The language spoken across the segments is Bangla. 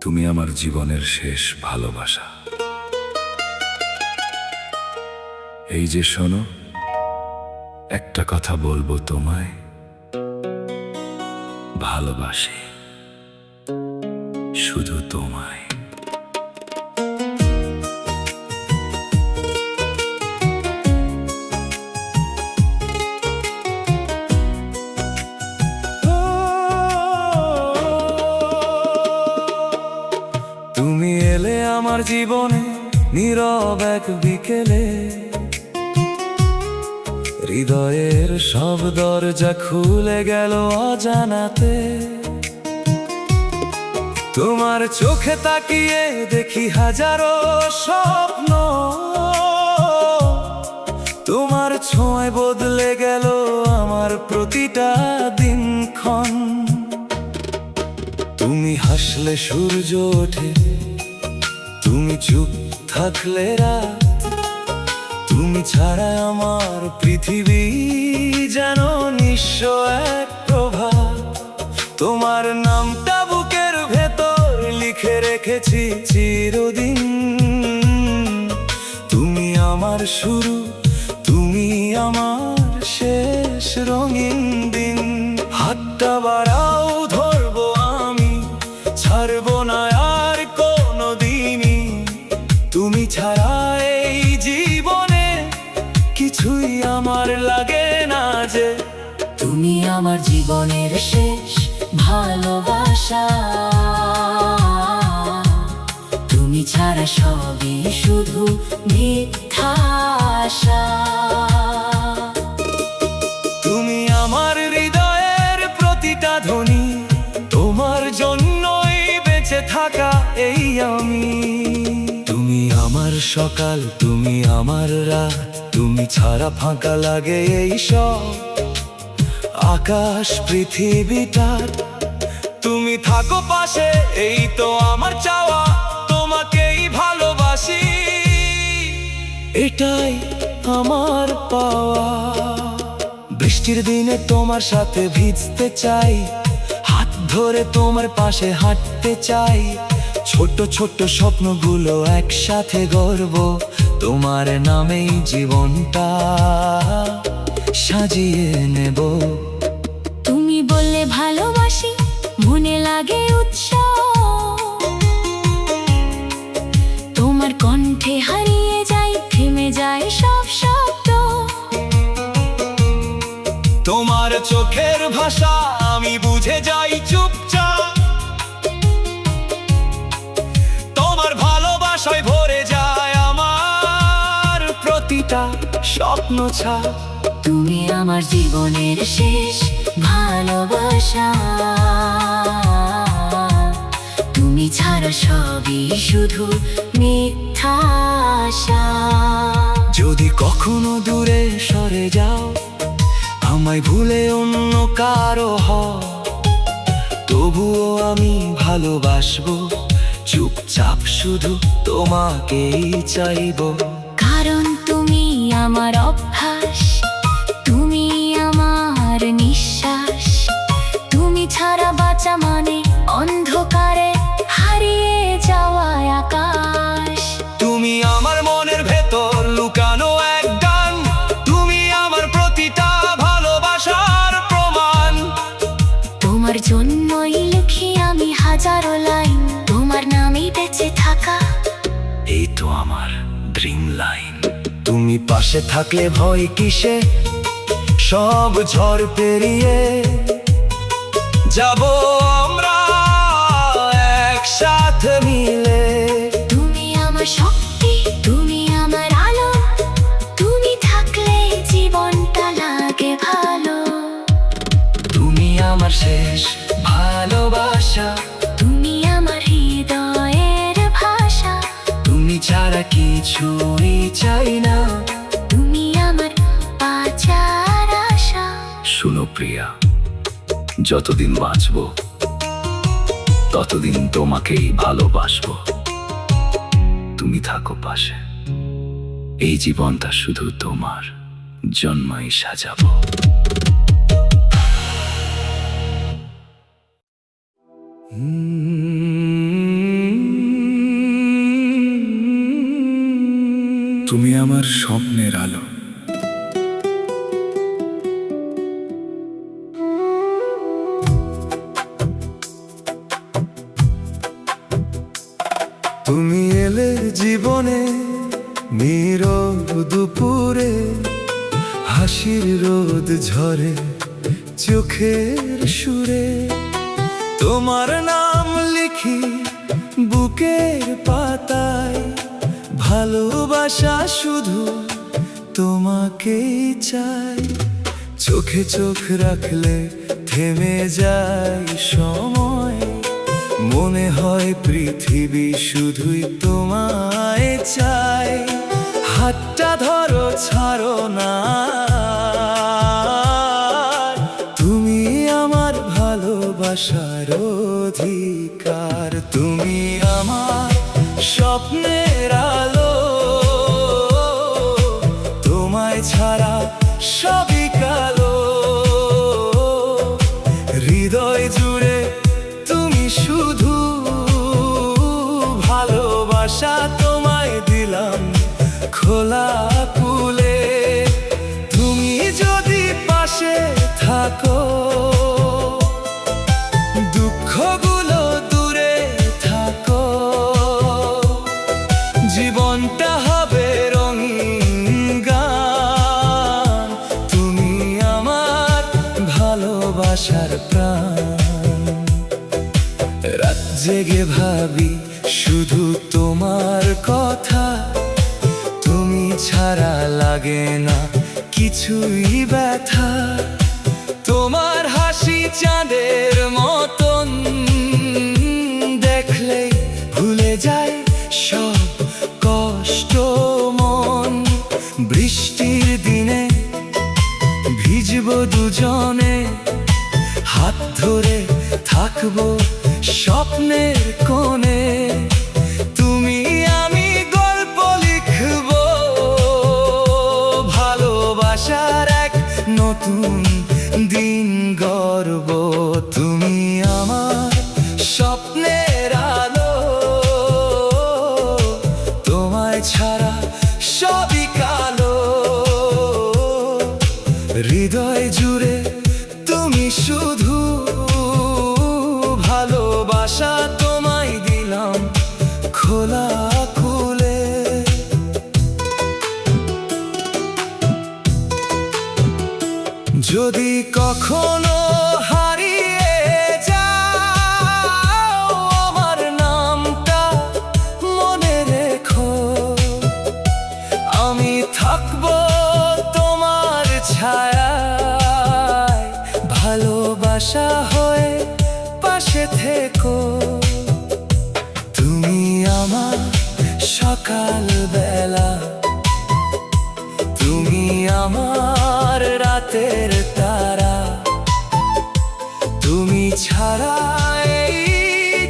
তুমি আমার জীবনের শেষ ভালোবাসা। এই যে শোনো, একটা কথা বলবো তোমায়, ভালোবাসি শুধু তোমায়। তুমি এলে আমার জীবনে নীরব এক বিকেলে, হৃদয়ের সব দরজা খুলে গেল অজানাতে। তোমার চোখে তাকিয়ে দেখি হাজারো স্বপ্ন, তোমার ছোঁয়ায় বদলে গেল আমার প্রতিটা দিনক্ষণ। তুমি হাসলে সূর্য ওঠে, তুমি চুপ থাকলে রাত, তুমি ছাড়া আমার পৃথিবী যেন নিঃস্ব এক প্রভাত। তোমার নামটা বুকের ভেতর লিখে রেখেছি চিরদিন। তুমি আমার শুরু, তুমি আমার শেষ রঙিন দিন। হাতটা বাড়াও, ধরবো আমি, ছাড়বো না আর কোনো দিনই। তুমি ছাড়া এই জীবনে কিছুই আমার লাগে না যে। তুমি আমার জীবনের শেষ ভালোবাসা, তুমি ছাড়া সবই শুধু মিথ্যা আশা। তুমি আমার হৃদয়ের প্রতিটা ধ্বনি, তোমার জন্যই বেঁচে থাকা এই আমি। তুমি আমার সকাল, তুমি আমার রাত, তুমি ছাড়া ফাঁকা লাগে এই সব আকাশ পৃথিবীটার। তুমি থাকো পাশে, এই তো আমার চাওয়া, তোমাকেই ভালোবাসি, এটাই আমার পাওয়া। বৃষ্টির দিনে তোমার সাথে ভিজতে চাই, হাত ধরে তোমার পাশে হাঁটতে চাই। ছোট ছোট স্বপ্নগুলো একসাথে গড়ব, তোমার নামেই জীবনটা সাজিয়ে নেব। তুমি বললে ভালোবাসি, মনে লাগে উৎসাহ, তোমার কণ্ঠে হারিয়ে যায়, থেমে যায় সব শব্দ। তোমার চোখের ভাষা আমি বুঝে যাই চুপচাপ, তোমার ভালোবাসায় ভরে যায় আমার প্রতিটা স্বপ্ন ছাপ। তুমি আমার জীবনের শেষ ভালোবাসা, তুমি ছাড়া সবই শুধু মিথ্যা আশা। যদি কখনো দূরে সরে যাও, আমায় ভুলে অন্য কারো হও, তবুও আমি ভালোবাসবো, চুপচাপ শুধু তোমাকেই চাইবো। কারণ তুমি আমার অভ্যাস, তুমি আমার নিঃশ্বাস, তুমি ছাড়া বাঁচা মানে অন্ধকারে হারিয়ে যাওয়া আকাশ। তুমি আমার মনের ভেতর লুকানো এক গান, তুমি আমার প্রতিটা ভালোবাসার প্রমাণ। তোমার জন্যই লিখি আমি হাজারো লাইন, তোমার নামেই বেঁচে থাকা, এই তো আমার ড্রিম লাইন। তুমি পাশে থাকলে ভয় কিসে, সব ঝড় পেরিয়ে যাব আমরা একসাথে মিলে। তুমি আমার শক্তি, তুমি আমার আলো, তুমি থাকলে জীবনটা লাগে ভালো। তুমি আমার শেষ ভালোবাসা, তুমি আমার হৃদয়ের ভাষা, তুমি ছাড়া কিছুই চাই না। তুমি আমার বাঁচার আশা। শুনো প্রিয়া, যতদিন বাঁচবো ততদিন তোমাকেই ভালোবাসবো। তুমি থাকো পাশে, এই জীবনটা শুধু তোমার জন্যই সাজাবো। তুমি আমার স্বপ্নের আলো। তুমি এলে জীবনে নীরব দুপুরে, হাসির রোদ ঝরে চোখের সুরে। তোমার নাম লিখি বুকের পাতায়, ভালোবাসা শুধু তোমাকেই চাই। চোখে চোখ রাখলে থেমে যায় সময়, মনে হয় পৃথিবী শুধুই তোমায় চাই। হাতটা ধরো, ছাড়ো না, তুমি আমার ভালোবাসার অধিকার। তুমি আমার স্বপ্নের আলো, তোমায় ছাড়া সবই কালো। হৃদয় জুড়ে তুমি শুধু, ভালোবাসা তোমায় দিলাম খোলা কুলে। তুমি যদি পাশে থাকো, দুঃখগুলো দূরে থাকো, জীবনটা হবে রঙিন গান। তুমি আমার ভালোবাসার প্রাণ। রাত জেগে ভাবি শুধু তোমার কথা, তুমি ছাড়া লাগে না কিছুই ব্যথা। তোমার হাসি চাঁদের মতন, দেখলেই ভুলে যায় সব কষ্ট মন। বৃষ্টির দিনে ভিজবো দুজনে, হাত ধরে থাকবো স্বপ্নের কোণে। তুমি আমি গল্প লিখবো, ভালোবাসার এক নতুন দিন গড়ব। তুমি আমার স্বপ্নের আলো, তোমায় ছাড়া সবই কালো। হৃদয় জুড়ে তুমি শুধু, ভালোবাসা তোমায় দিলাম খোলা খুলে। যদি কখনো হারিয়ে যাও, আমার নামটা মনে রেখো। আমি থাকবো তোমার ছায়ায়, ভালোবাসা হয়ে পাশে থেকো। তুমি আমার সকাল বেলা, তুমি আমার রাতের তারা। তুমি ছাড়া এই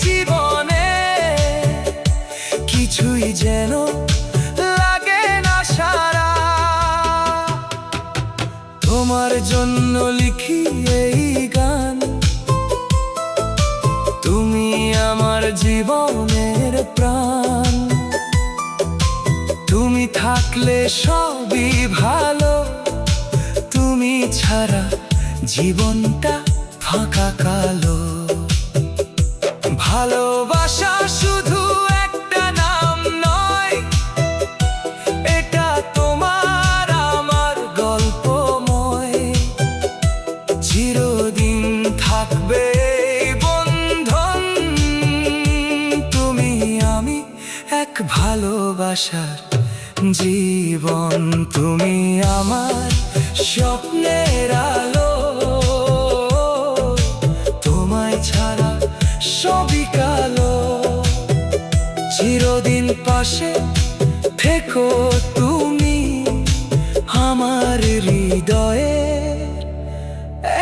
জীবনে কিছুই যেন লাগে না সারা। তোমার জন্য লিখি এই গান, তুমি আমার জীবনের প্রাণ। তুমি থাকলে সবই ভালো, তুমি ছাড়া জীবনটা ফাঁকা কালো। ভালোবাসা শুধু একটা নাম নয়, এটা তোমার আমার গল্পময়। চিরদিন থাকবে বন্ধন, তুমি আমি এক ভালোবাসার জীবন। তুমি আমার স্বপ্নের আলো, তোমায় ছাড়া সবই কালো। চিরদিন পাশে থেকো তুমি, আমার হৃদয়ের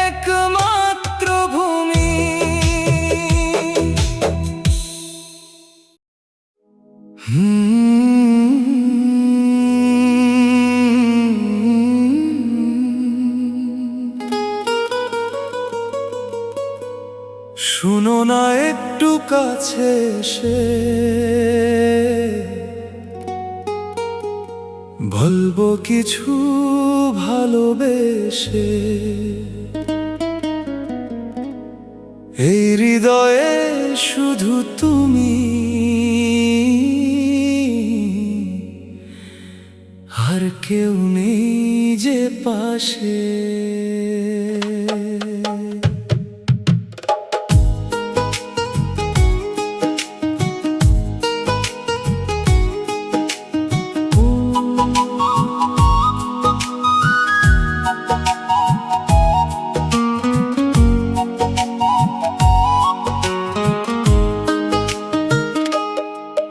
একমাত্র ভূমি। শুনো না একটু কাছে এসে, বলবো কিছু ভালোবেসে, এই হৃদয়ে শুধু তুমি, আর কেউ নেই যে পাশে।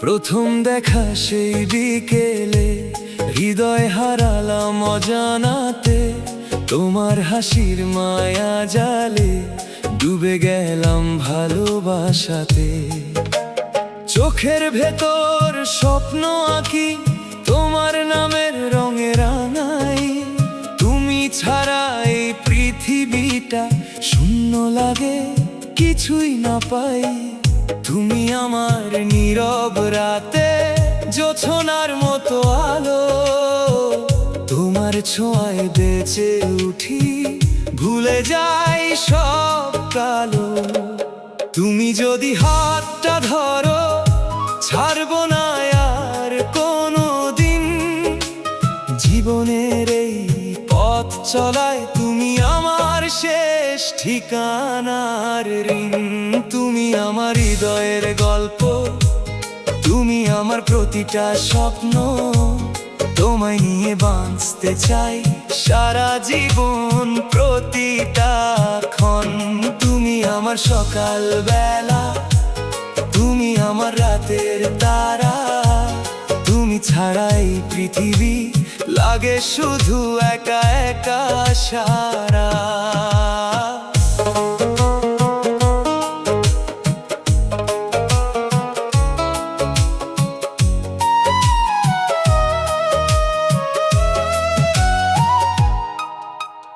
প্রথম দেখা সেই বিকেলে হৃদয় হারালাম অজানাতে, তোমার হাসির মায়া জালে ডুবে গেলাম ভালোবাসাতে। চোখের ভেতর স্বপ্ন আঁকি তোমার নামের রঙে রাঙাই, তুমি ছাড়া এই পৃথিবীটা শূন্য লাগে, কিছুই না পাই। তুমি আমার নীরব রাতে জোছনার মতো আলো, তোমার ছোঁয়ায় বেঁচে উঠি, ভুলে যাই সব কালো। তুমি যদি হাতটা ধরো ছাড়বো না আর কোনো দিন, জীবনের এই পথ চলায় তুমি আমার শেষ ঠিকানার ঋণ। তুমি আমার হৃদয়ের গল্প, তুমি আমার প্রতিটা স্বপ্ন, তোমায় নিয়ে বাঁচতে চাই সারা জীবন প্রতিটা ক্ষণ। তুমি আমার সকাল বেলা, তুমি আমার রাতের তারা, তুমি ছাড়া এই পৃথিবী লাগে শুধু একা একা সারা।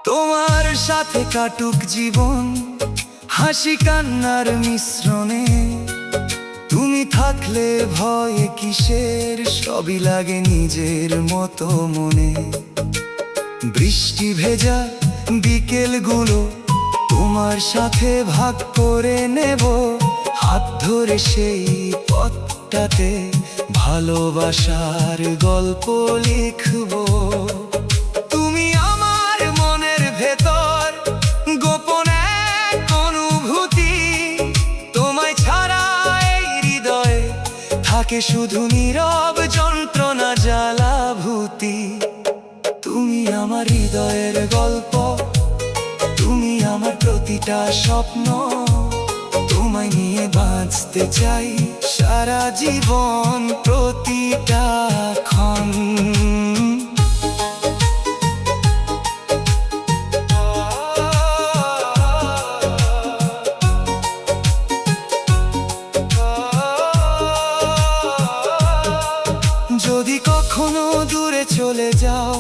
তোমার সাথে কাটুক জীবন হাসি কান্নার মিশ্রণে, তুমি থাকলে ভয়ে কিসের, সবই লাগে নিজের মতো মনে। বৃষ্টি ভেজা বিকেলগুলো তোমার সাথে ভাগ করে নেব, হাত ধরে সেই পথটাতে ভালোবাসার গল্প লিখব। তুমি আমার মনের ভেতর গোপন এক অনুভূতি, তোমায় ছাড়া এই হৃদয়ে থাকে শুধু নীরব যন্ত্রণা জ্বালাভূতি। তুমি আমার হৃদয়ের গল্প, তুমি আমার প্রতিটা স্বপ্ন, তোমায় নিয়ে বাঁচতে চাই সারা জীবন প্রতিটা ক্ষণ। যদি কখনো দূরে চলে যাও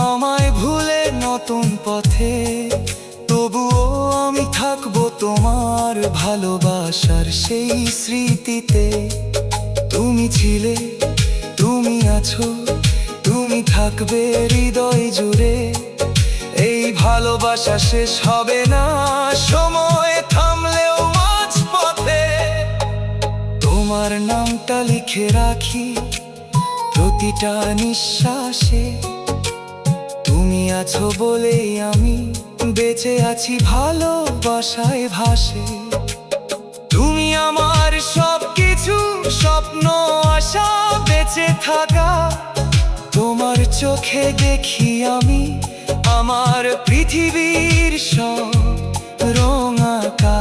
আমায় ভুলে নতুন পথে, তবুও আমি থাকবো তোমার ভালোবাসার সেই স্মৃতিতে। তুমি ছিলে, তুমি আছো, তুমি থাকবে হৃদয় জুড়ে। এই ভালোবাসা শেষ হবে না, সময় থামলেও মাঝপথে। তোমার নামটা লিখে রাখি প্রতিটা নিঃশ্বাসে, তুমি আছো বলেই আমি বেঁচে আছি ভালোবাসায় ভাসে। তুমি আমার সবকিছু, স্বপ্ন আশা বেঁচে থাকা, তোমার চোখে দেখি আমি আমার পৃথিবীর সব রং আঁকা।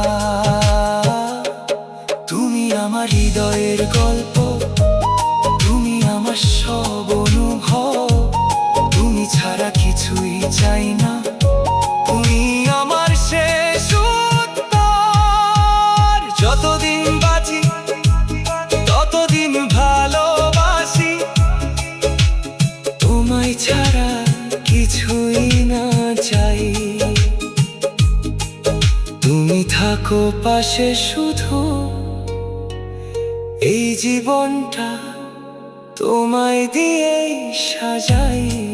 তুমি আমার হৃদয়ের গল্প, তুমি আমার সব অনুভব, তুমি ছাড়া কিছুই চাই না, তুমি আমার শেষ উত্তর। যতদিন বাঁচি ততদিন ভালোবাসি, তোমায় ছাড়া কিছুই না চাই। তুমি থাকো পাশে শুধু, এই জীবনটা তোমায় দিয়েই সাজাই